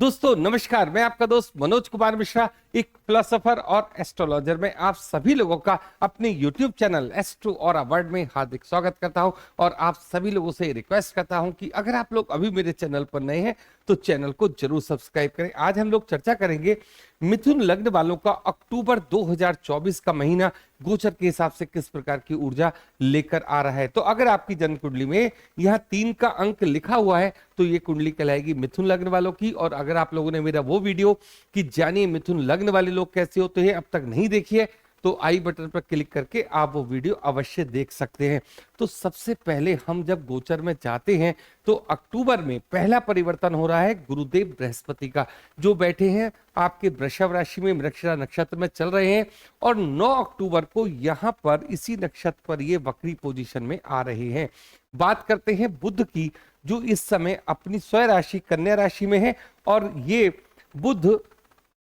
दोस्तों नमस्कार, मैं आपका दोस्त मनोज कुमार मिश्रा, एक फिलोसोफर और एस्ट्रोलॉजर में आप सभी लोगों का अपने YouTube चैनल एस्ट्रो और वर्ल्ड में हार्दिक स्वागत करता हूं। और आप सभी लोगों से रिक्वेस्ट करता हूं कि अगर आप लोग अभी मेरे चैनल पर नए हैं तो चैनल को जरूर सब्सक्राइब करें। आज हम लोग चर्चा करेंगे मिथुन लग्न वालों का अक्टूबर 2024 का महीना गोचर के हिसाब से किस प्रकार की ऊर्जा लेकर आ रहा है। तो अगर आपकी जन्म कुंडली में यहाँ 3 का अंक लिखा हुआ है तो ये कुंडली कहलाएगी मिथुन लग्न वालों की। और अगर आप लोगों ने मेरा वो वीडियो कि जानिए मिथुन लग्न वाले लोग कैसे होते हैं अब तक नहीं देखी है तो आई बटन पर क्लिक करके आप वो वीडियो अवश्य देख सकते हैं। तो सबसे पहले हम जब गोचर में जाते हैं तो अक्टूबर में पहला परिवर्तन हो रहा है गुरुदेव बृहस्पति का, जो बैठे हैं आपके वृषभ राशि में मृगशिरा नक्षत्र में चल रहे हैं। और 9 अक्टूबर को यहां पर इसी नक्षत्र पर ये वक्री पोजीशन में आ रहे हैं। बात करते हैं बुध की, जो इस समय अपनी स्वयं राशि कन्या राशि में है। और ये बुध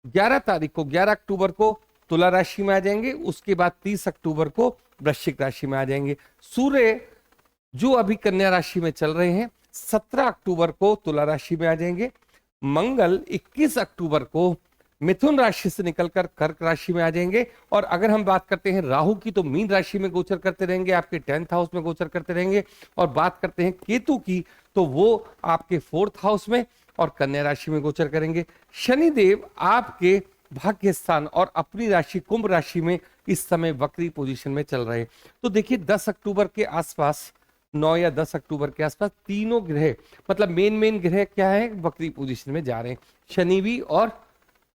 11 अक्टूबर को तुला राशि में आ जाएंगे, उसके बाद 30 अक्टूबर को वृश्चिक राशि में आ जाएंगे। सूर्य जो अभी कन्या राशि में चल रहे हैं 17 अक्टूबर को तुला राशि में आ जाएंगे। मंगल 21 अक्टूबर को मिथुन राशि से निकलकर कर्क राशि में आ जाएंगे। और अगर हम बात करते हैं राहु की तो मीन राशि में गोचर करते रहेंगे, आपके 10th हाउस में गोचर करते रहेंगे। और बात करते हैं केतु की तो वो आपके 4th हाउस में और कन्या राशि में गोचर करेंगे। शनिदेव आपके भाग्य स्थान और अपनी राशि कुंभ राशि में इस समय वक्री पोजीशन में चल रहे हैं। तो देखिए 10 अक्टूबर के आसपास 9 या 10 अक्टूबर के आसपास तीनों ग्रह मतलब मेन ग्रह क्या है वक्री पोजीशन में जा रहे हैं, शनि भी और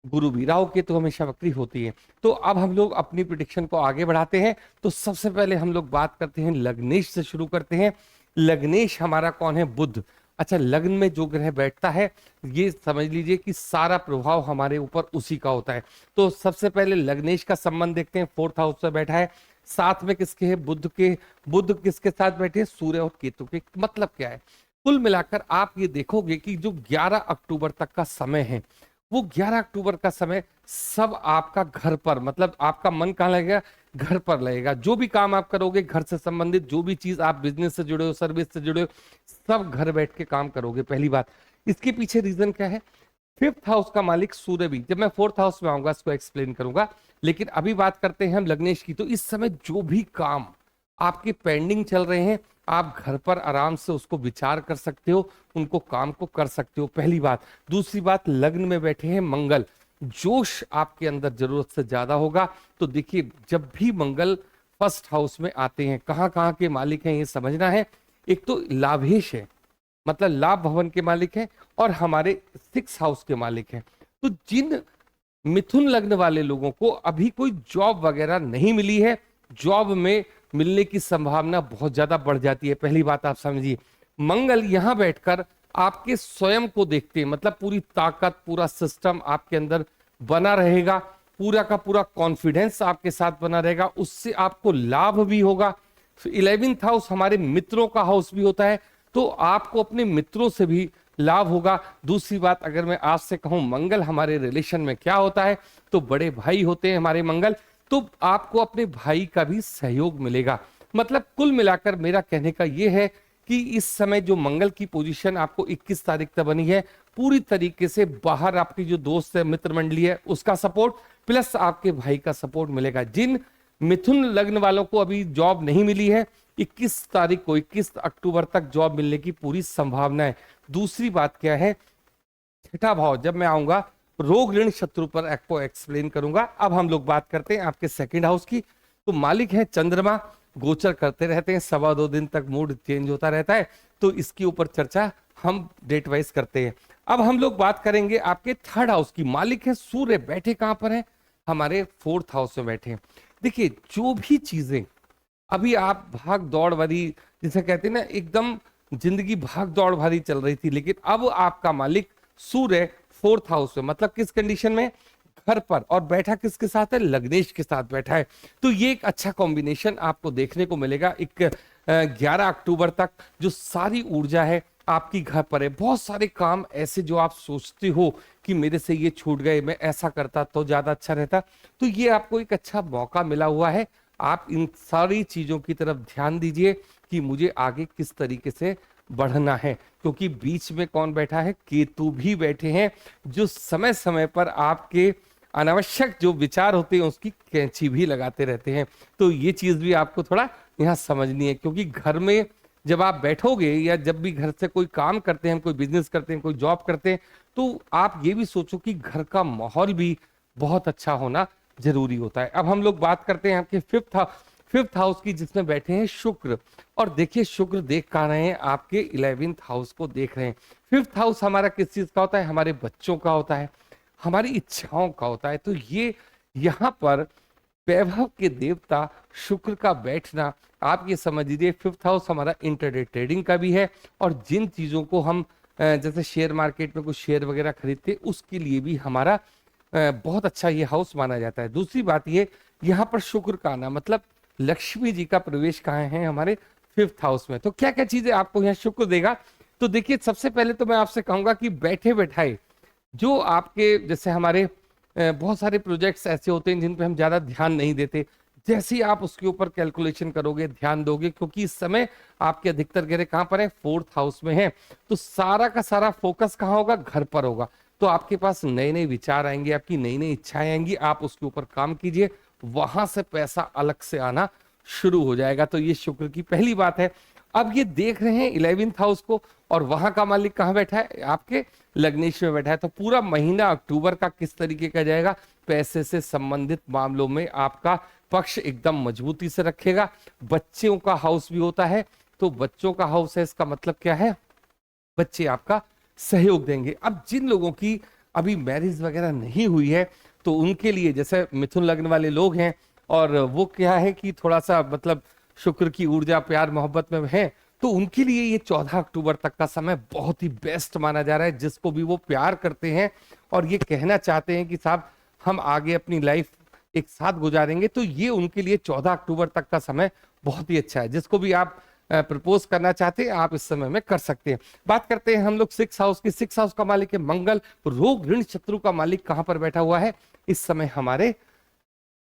गुरु भी। राहु केतु हमेशा वक्री होती है। तो अब हम लोग अपनी प्रिडिक्शन को आगे बढ़ाते हैं। तो सबसे पहले हम लोग बात करते हैं लग्नेश से शुरू करते हैं। लग्नेश हमारा कौन है? बुध। अच्छा, लग्न में जो ग्रह बैठता है ये समझ लीजिए कि सारा प्रभाव हमारे ऊपर उसी का होता है। तो सबसे पहले लग्नेश का संबंध देखते हैं। 4th हाउस में बैठा है, साथ में किसके है? बुध के। बुध किसके साथ बैठे? सूर्य और केतु के। मतलब क्या है? कुल मिलाकर आप ये देखोगे कि जो 11 अक्टूबर तक का समय है वो 11 अक्टूबर का समय सब आपका घर पर, मतलब आपका मन कहाँ लगेगा? घर पर लगेगा। जो भी काम आप करोगे घर से संबंधित, जो भी चीज आप बिजनेस से जुड़े हो, सर्विस से जुड़े हो, सब घर बैठ के काम करोगे। पहली बात, इसके पीछे रीजन क्या है? 5th हाउस का मालिक सूर्य भी, जब मैं 4th हाउस में आऊंगा इसको एक्सप्लेन करूंगा। लेकिन अभी बात करते हैं हम लग्नेश की। तो इस समय जो भी काम आपके पेंडिंग चल रहे हैं आप घर पर आराम से उसको विचार कर सकते हो, उनको काम को कर सकते हो। पहली बात। दूसरी बात, लग्न में बैठे हैं मंगल, जोश आपके अंदर जरूरत से ज्यादा होगा। तो देखिए जब भी मंगल 1st हाउस में आते हैं, कहाँ कहाँ के मालिक हैं ये समझना है। एक तो लाभेश है, मतलब लाभ भवन के मालिक हैं, और हमारे 6th हाउस के मालिक हैं। तो जिन मिथुन लग्न वाले लोगों को अभी कोई जॉब वगैरह नहीं मिली है, जॉब में मिलने की संभावना बहुत ज्यादा बढ़ जाती है। पहली बात आप समझिए, मंगल यहां बैठकर आपके स्वयं को देखते हैं, मतलब पूरी ताकत, पूरा सिस्टम आपके अंदर बना रहेगा, पूरा का पूरा कॉन्फिडेंस आपके साथ बना रहेगा, उससे आपको लाभ भी होगा। 11th हाउस हमारे मित्रों का हाउस भी होता है, तो आपको अपने मित्रों से भी लाभ होगा। दूसरी बात, अगर मैं आपसे कहूं मंगल हमारे रिलेशन में क्या होता है, तो बड़े भाई होते हैं हमारे मंगल, तो आपको अपने भाई का भी सहयोग मिलेगा। मतलब कुल मिलाकर मेरा कहने का यह है कि इस समय जो मंगल की पोजीशन आपको 21 तारीख तक बनी है, पूरी तरीके से बाहर आपकी जो दोस्त है, मित्र मंडली है, उसका सपोर्ट प्लस आपके भाई का सपोर्ट मिलेगा। जिन मिथुन लग्न वालों को अभी जॉब नहीं मिली है, 21 तारीख को 21 अक्टूबर तक जॉब मिलने की पूरी संभावना है। दूसरी बात क्या है? 6ठा भाव जब मैं आऊंगा रोग ऋण शत्रु पर आपको एक्सप्लेन करूंगा। अब हम लोग बात करते हैं आपके 2nd हाउस की। तो मालिक है चंद्रमा, गोचर करते रहते हैं, 2.25 दिन तक मूड चेंज होता रहता है, तो इसके ऊपर चर्चा हम डेट वाइज करते हैं। अब हम लोग बात करेंगे आपके 3rd हाउस की। मालिक है सूर्य, बैठे कहां पर है? हमारे 4th हाउस में बैठे हैं। देखिए जो भी चीजें अभी आप भाग दौड़ भरी, जिसे कहते हैं ना, एकदम जिंदगी भाग दौड़ भरी चल रही थी, लेकिन अब आपका मालिक सूर्य 4th हाउस में, मतलब किस कंडीशन में? घर पर। और बैठा किसके साथ है? लग्नेश के साथ बैठा है। तो ये एक अच्छा कॉम्बिनेशन आपको देखने को मिलेगा। 11 अक्टूबर तक जो सारी ऊर्जा है आपकी घर पर है। बहुत सारे काम ऐसे जो आप सोचते हो कि मेरे से ये छूट गए, मैं ऐसा करता तो ज्यादा अच्छा रहता, तो ये आपको एक अच्छा मौका मिला हुआ है। आप इन सारी चीजों की तरफ ध्यान दीजिए कि मुझे आगे किस तरीके से बढ़ना है, क्योंकि बीच में कौन बैठा है, केतु भी बैठे हैं, जो समय समय पर आपके अनावश्यक जो विचार होते हैं उसकी कैंची भी लगाते रहते हैं। तो ये चीज भी आपको थोड़ा यहाँ समझनी है, क्योंकि घर में जब आप बैठोगे या जब भी घर से कोई काम करते हैं, कोई बिजनेस करते हैं, कोई जॉब करते हैं, तो आप ये भी सोचो कि घर का माहौल भी बहुत अच्छा होना जरूरी होता है। अब हम लोग बात करते हैं आपके फिफ्थ हाउस की, जिसमें बैठे हैं शुक्र। और देखिए शुक्र देख कहाँ रहे हैं, आपके 11th हाउस को देख रहे हैं। फिफ्थ हाउस हमारा किस चीज का होता है, हमारे बच्चों का होता है, हमारी इच्छाओं का होता है। तो ये यहाँ पर वैभव के देवता शुक्र का बैठना, आप ये समझ लीजिए फिफ्थ हाउस हमारा इंटरडे ट्रेडिंग का भी है, और जिन चीजों को हम जैसे शेयर मार्केट में कुछ शेयर वगैरह खरीदते उसके लिए भी हमारा बहुत अच्छा ये हाउस माना जाता है। दूसरी बात ये, यहाँ पर शुक्र का आना मतलब लक्ष्मी जी का प्रवेश कहाँ है, हमारे फिफ्थ हाउस में। तो क्या क्या चीजें आपको यहाँ शुक्र देगा, तो देखिए सबसे पहले तो मैं आपसे कहूंगा कि बैठे बैठाए जो आपके जैसे हमारे बहुत सारे प्रोजेक्ट्स ऐसे होते हैं जिन पे हम ज्यादा ध्यान नहीं देते, जैसे ही आप उसके ऊपर कैलकुलेशन करोगे, ध्यान दोगे, क्योंकि इस समय आपके अधिकतर ग्रह कहां पर है, फोर्थ हाउस में है, तो सारा का सारा फोकस कहां होगा, घर पर होगा। तो आपके पास नए नए विचार आएंगे, आपकी नई नई इच्छाएं आएंगी, आप उसके ऊपर काम कीजिए, वहां से पैसा अलग से आना शुरू हो जाएगा। तो ये शुक्र की पहली बात है। अब ये देख रहे हैं 11th हाउस को, और वहां का मालिक कहां बैठा है, आपके लग्नेश में बैठा है। तो पूरा महीना अक्टूबर का किस तरीके का जाएगा, पैसे से संबंधित मामलों में आपका पक्ष एकदम मजबूती से रखेगा। बच्चों का हाउस भी होता है, तो बच्चों का हाउस है, इसका मतलब क्या है, बच्चे आपका सहयोग देंगे। अब जिन लोगों की अभी मैरिज वगैरह नहीं हुई है, तो उनके लिए जैसे मिथुन लग्न वाले लोग हैं, और वो क्या है कि थोड़ा सा मतलब शुक्र की ऊर्जा प्यार मोहब्बत में है, तो उनके लिए ये 14 अक्टूबर तक का समय बहुत ही बेस्ट माना जा रहा है। जिसको भी वो प्यार करते हैं और ये कहना चाहते हैं कि साहब हम आगे अपनी लाइफ एक साथ गुजारेंगे, तो ये उनके लिए 14 अक्टूबर तक का समय बहुत ही अच्छा है। जिसको भी आप प्रपोज करना चाहते हैं, आप इस समय में कर सकते हैं। बात करते हैं हम लोग सिक्स हाउस की। सिक्स हाउस का मालिक है मंगल। रोग ऋण शत्रु का मालिक कहां पर बैठा हुआ है, इस समय हमारे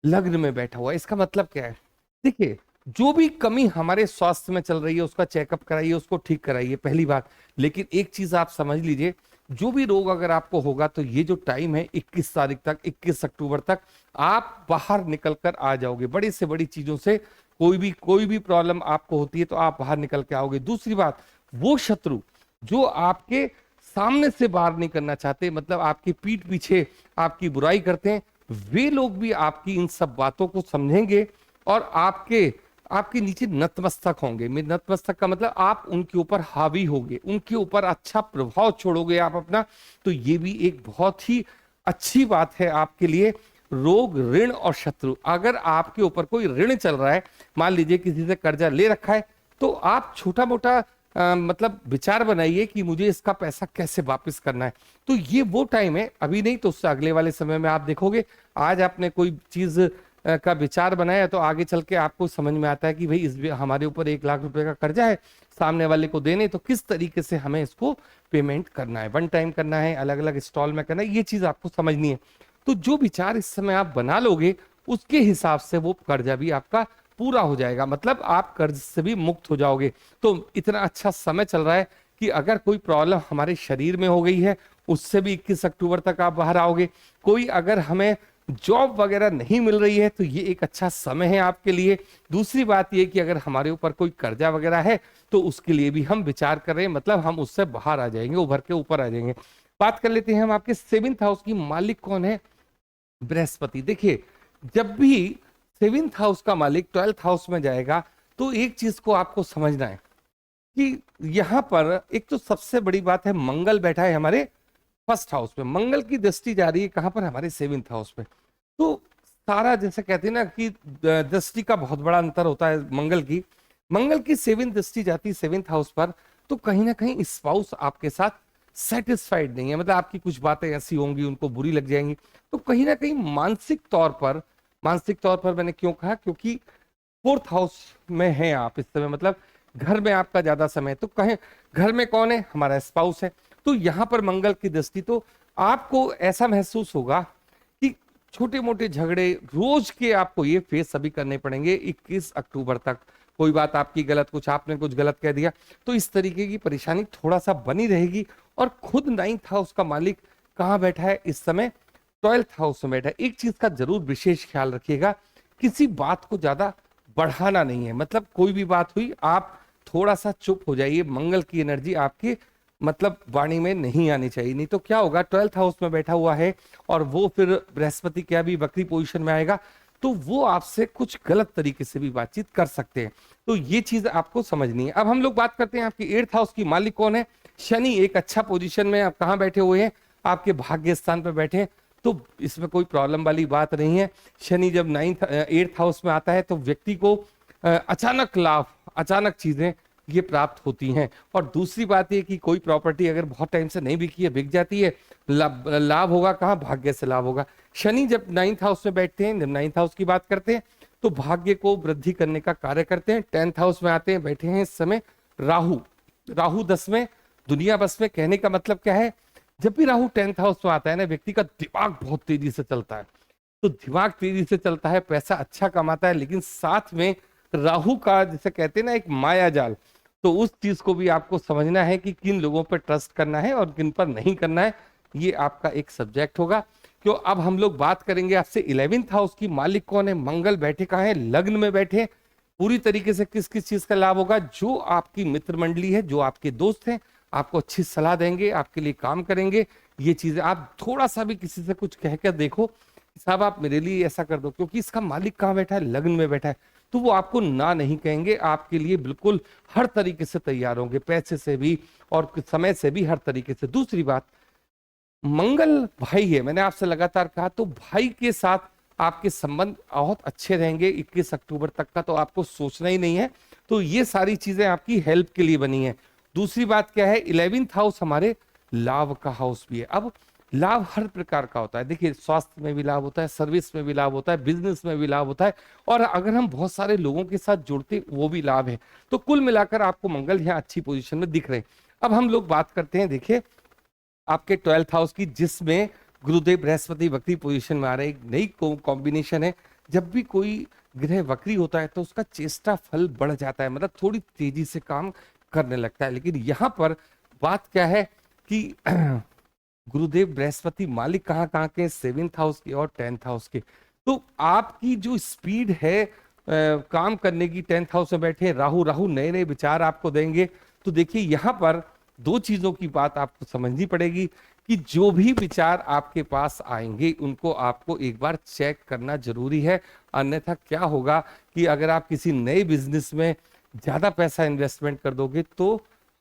लग्न में बैठा हुआ है। इसका मतलब क्या है, देखिए जो भी कमी हमारे स्वास्थ्य में चल रही है उसका चेकअप कराइए, उसको ठीक कराइए, पहली बात। लेकिन एक चीज आप समझ लीजिए, जो भी रोग अगर आपको होगा, तो ये जो टाइम है 21 तारीख तक, 21 अक्टूबर तक आप बाहर निकल कर आ जाओगे। बड़ी से बड़ी चीजों से कोई भी प्रॉब्लम आपको होती है तो आप बाहर निकल के आओगे। दूसरी बात, वो शत्रु जो आपके सामने से बाहर नहीं करना चाहते, मतलब आपकी पीठ पीछे आपकी बुराई करते हैं, वे लोग भी आपकी इन सब बातों को समझेंगे और आपके नीचे नतमस्तक होंगे। नतमस्तक का मतलब आप उनके ऊपर हावी होगे, उनके ऊपर अच्छा प्रभाव छोड़ोगे आप अपना। तो ये भी एक बहुत ही अच्छी बात है आपके लिए। रोग ऋण और शत्रु, अगर आपके ऊपर कोई ऋण चल रहा है, मान लीजिए किसी से कर्जा ले रखा है, तो आप छोटा मोटा मतलब विचार बनाइए कि मुझे इसका पैसा कैसे वापस करना है। तो ये वो टाइम है, अभी नहीं तो उससे अगले वाले समय में आप देखोगे। आज आपने कोई चीज का विचार बनाया, तो आगे चल के आपको समझ में आता है कि भाई इस हमारे ऊपर 1 लाख रुपए का कर्जा है, सामने वाले को देने, तो किस तरीके से हमें इसको पेमेंट करना है, वन टाइम करना है, अलग अलग स्टॉल में करना है, ये चीज आपको समझनी है। तो जो विचार इस समय आप बना लोगे, उसके हिसाब से वो कर्जा भी आपका पूरा हो जाएगा, मतलब आप कर्ज से भी मुक्त हो जाओगे। तो इतना अच्छा समय चल रहा है कि अगर कोई प्रॉब्लम हमारे शरीर में हो गई है, उससे भी 21 अक्टूबर तक आप बाहर आओगे। कोई अगर हमें जॉब वगैरह नहीं मिल रही है, तो ये एक अच्छा समय है आपके लिए। दूसरी बात ये कि अगर हमारे ऊपर कोई कर्जा वगैरह है, तो उसके लिए भी हम विचार कर रहे हैं, मतलब हम उससे बाहर आ जाएंगे, उभर के ऊपर आ जाएंगे। बात कर लेते हैं हम आपके 7th हाउस की। मालिक कौन है, बृहस्पति। देखिए जब भी 7th हाउस का मालिक 12th हाउस में जाएगा, तो एक चीज को आपको समझना है कि यहां पर एक तो सबसे बड़ी बात है, मंगल बैठा है हमारे फर्स्ट हाउस में। मंगल की दृष्टि जा रही है कहां पर, हमारे 7th हाउस में। तो सारा जैसे कहते हैं ना कि दृष्टि का बहुत बड़ा अंतर होता है। मंगल की 7th दृष्टि जाती है 7th हाउस पर, तो कहीं ना कहीं स्पाउस आपके साथ सेटिस्फाइड नहीं है, मतलब आपकी कुछ बातें ऐसी होंगी उनको बुरी लग जाएंगी। तो कहीं ना कहीं मानसिक तौर पर मैंने क्यों कहा, क्योंकि 4th हाउस में है आप इस समय, मतलब घर में आपका ज्यादा समय। तो कहें घर में कौन है, हमारा स्पाउस है। तो यहां पर मंगल की दृष्टि, तो आपको ऐसा महसूस होगा कि छोटे मोटे झगड़े रोज के आपको ये फेस अभी करने पड़ेंगे 21 अक्टूबर तक। कोई बात आपकी गलत, कुछ आपने कुछ गलत कह दिया, तो इस तरीके की परेशानी थोड़ा सा बनी रहेगी। और खुद 9th हाउस का मालिक कहाँ बैठा है इस समय? 12th हाउस में बैठा है। एक चीज का जरूर विशेष ख्याल रखिएगा, किसी बात को ज्यादा बढ़ाना नहीं है। मतलब कोई भी बात हुई, आप थोड़ा सा चुप हो जाइए। मंगल की एनर्जी आपकी मतलब वाणी में नहीं आनी चाहिए, नहीं तो क्या होगा, 12th हाउस में बैठा हुआ है और वो फिर बृहस्पति क्या भी वक्री पोजीशन में आएगा, तो वो आपसे कुछ गलत तरीके से भी बातचीत कर सकते हैं। तो ये चीज आपको समझनी है। अब हम लोग बात करते हैं आपकी 8th हाउस की मालिक कौन है? शनि एक अच्छा पोजीशन में आप कहाँ बैठे हुए हैं? आपके भाग्य स्थान पर बैठे हैं, तो इसमें कोई प्रॉब्लम वाली बात नहीं है। शनि जब 8th हाउस में आता है तो व्यक्ति को अचानक लाभ, अचानक चीजें ये प्राप्त होती हैं। और दूसरी बात ये कि कोई प्रॉपर्टी अगर बहुत टाइम से नहीं बिकी है, बिक जाती है, लाभ होगा। कहाँ? भाग्य से लाभ होगा। शनि जब 9th हाउस में बैठते हैं, जब 9th हाउस की बात करते हैं, तो भाग्य को वृद्धि करने का कार्य करते हैं। 10th हाउस में आते हैं, बैठे हैं इस समय राहु। राहु 10 में, दुनिया बस में। कहने का मतलब क्या है, जब भी राहु 10th हाउस में आता है ना, व्यक्ति का दिमाग बहुत तेजी से चलता है। तो दिमाग तेजी से चलता है, पैसा अच्छा कमाता है, लेकिन साथ में राहु का, जैसे कहते हैं ना, एक माया जाल, तो उस चीज को भी आपको समझना है कि किन लोगों पर ट्रस्ट करना है और किन पर नहीं करना है। ये आपका एक सब्जेक्ट होगा। क्यों? अब हम लोग बात करेंगे आपसे 11th हाउस की मालिक कौन है? मंगल बैठे कहाँ है? लग्न में बैठे। पूरी तरीके से किस किस चीज का लाभ होगा? जो आपकी मित्र मंडली है, जो आपके दोस्त हैं, आपको अच्छी सलाह देंगे, आपके लिए काम करेंगे। ये चीजें आप थोड़ा सा भी किसी से कुछ कहकर देखो, साहब आप मेरे लिए ऐसा कर दो, क्योंकि इसका मालिक कहाँ बैठा है? लग्न में बैठा है। तो वो आपको ना नहीं कहेंगे, आपके लिए बिल्कुल हर तरीके से तैयार होंगे, पैसे से भी और समय से भी, हर तरीके से। दूसरी बात, मंगल भाई है, मैंने आपसे लगातार कहा, तो भाई के साथ आपके संबंध बहुत अच्छे रहेंगे 21 अक्टूबर तक का, तो आपको सोचना ही नहीं है। तो ये सारी चीजें आपकी हेल्प के लिए बनी है। दूसरी बात क्या है, 11th हाउस हमारे लाभ का हाउस भी है। अब लाभ हर प्रकार का होता है। देखिए, स्वास्थ्य में भी लाभ होता है, सर्विस में भी लाभ होता है, बिजनेस में भी लाभ होता है, और अगर हम बहुत सारे लोगों के साथ जुड़ते वो भी लाभ है। तो कुल मिलाकर आपको मंगल यहाँ अच्छी पोजीशन में दिख रहे हैं। अब हम लोग बात करते हैं, देखिए, आपके 12th हाउस की, जिसमें गुरुदेव बृहस्पति वक्री पोजीशन में आ रहे हैं। एक नई कॉम्बिनेशन है। जब भी कोई ग्रह वक्री होता है तो उसका चेष्टा फल बढ़ जाता है, मतलब थोड़ी तेजी से काम करने लगता है। लेकिन यहाँ पर बात क्या है कि गुरुदेव बृहस्पति मालिक कहाँ कहाँ के? 7th हाउस के और 10th हाउस के। तो आपकी जो स्पीड है काम करने की, 10th हाउस में बैठे राहु, राहु नए नए विचार आपको देंगे। तो देखिए, यहाँ पर दो चीजों की बात आपको समझनी पड़ेगी कि जो भी विचार आपके पास आएंगे उनको आपको एक बार चेक करना जरूरी है। अन्यथा क्या होगा कि अगर आप किसी नए बिजनेस में ज्यादा पैसा इन्वेस्टमेंट कर दोगे तो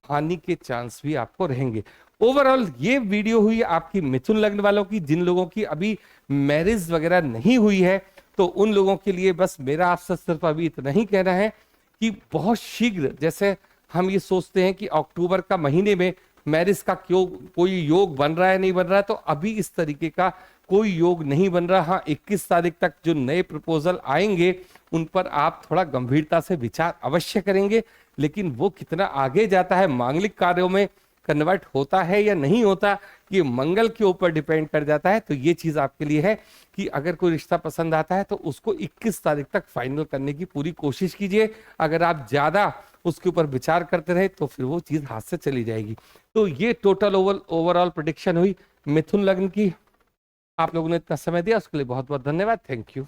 हानि के चांस भी आपको रहेंगे। ओवरऑल ये वीडियो हुई आपकी मिथुन लग्न वालों की। जिन लोगों की अभी मैरिज वगैरह नहीं हुई है, तो उन लोगों के लिए बस मेरा आपसे सिर्फ अभी इतना ही कहना है कि बहुत शीघ्र, जैसे हम ये सोचते हैं कि अक्टूबर का महीने में मैरिज का क्यों कोई योग बन रहा है, नहीं बन रहा है, तो अभी इस तरीके का कोई योग नहीं बन रहा। हाँ, 21 तारीख तक जो नए प्रपोजल आएंगे उन पर आप थोड़ा गंभीरता से विचार अवश्य करेंगे, लेकिन वो कितना आगे जाता है, मांगलिक कार्यों में कन्वर्ट होता है या नहीं होता, ये मंगल के ऊपर डिपेंड कर जाता है। तो ये चीज आपके लिए है कि अगर कोई रिश्ता पसंद आता है तो उसको 21 तारीख तक फाइनल करने की पूरी कोशिश कीजिए। अगर आप ज्यादा उसके ऊपर विचार करते रहे तो फिर वो चीज हाथ से चली जाएगी। तो ये टोटल ओवरऑल प्रेडिक्शन हुई मिथुन लग्न की। आप लोगों ने इतना समय दिया उसके लिए बहुत बहुत धन्यवाद। Thank you.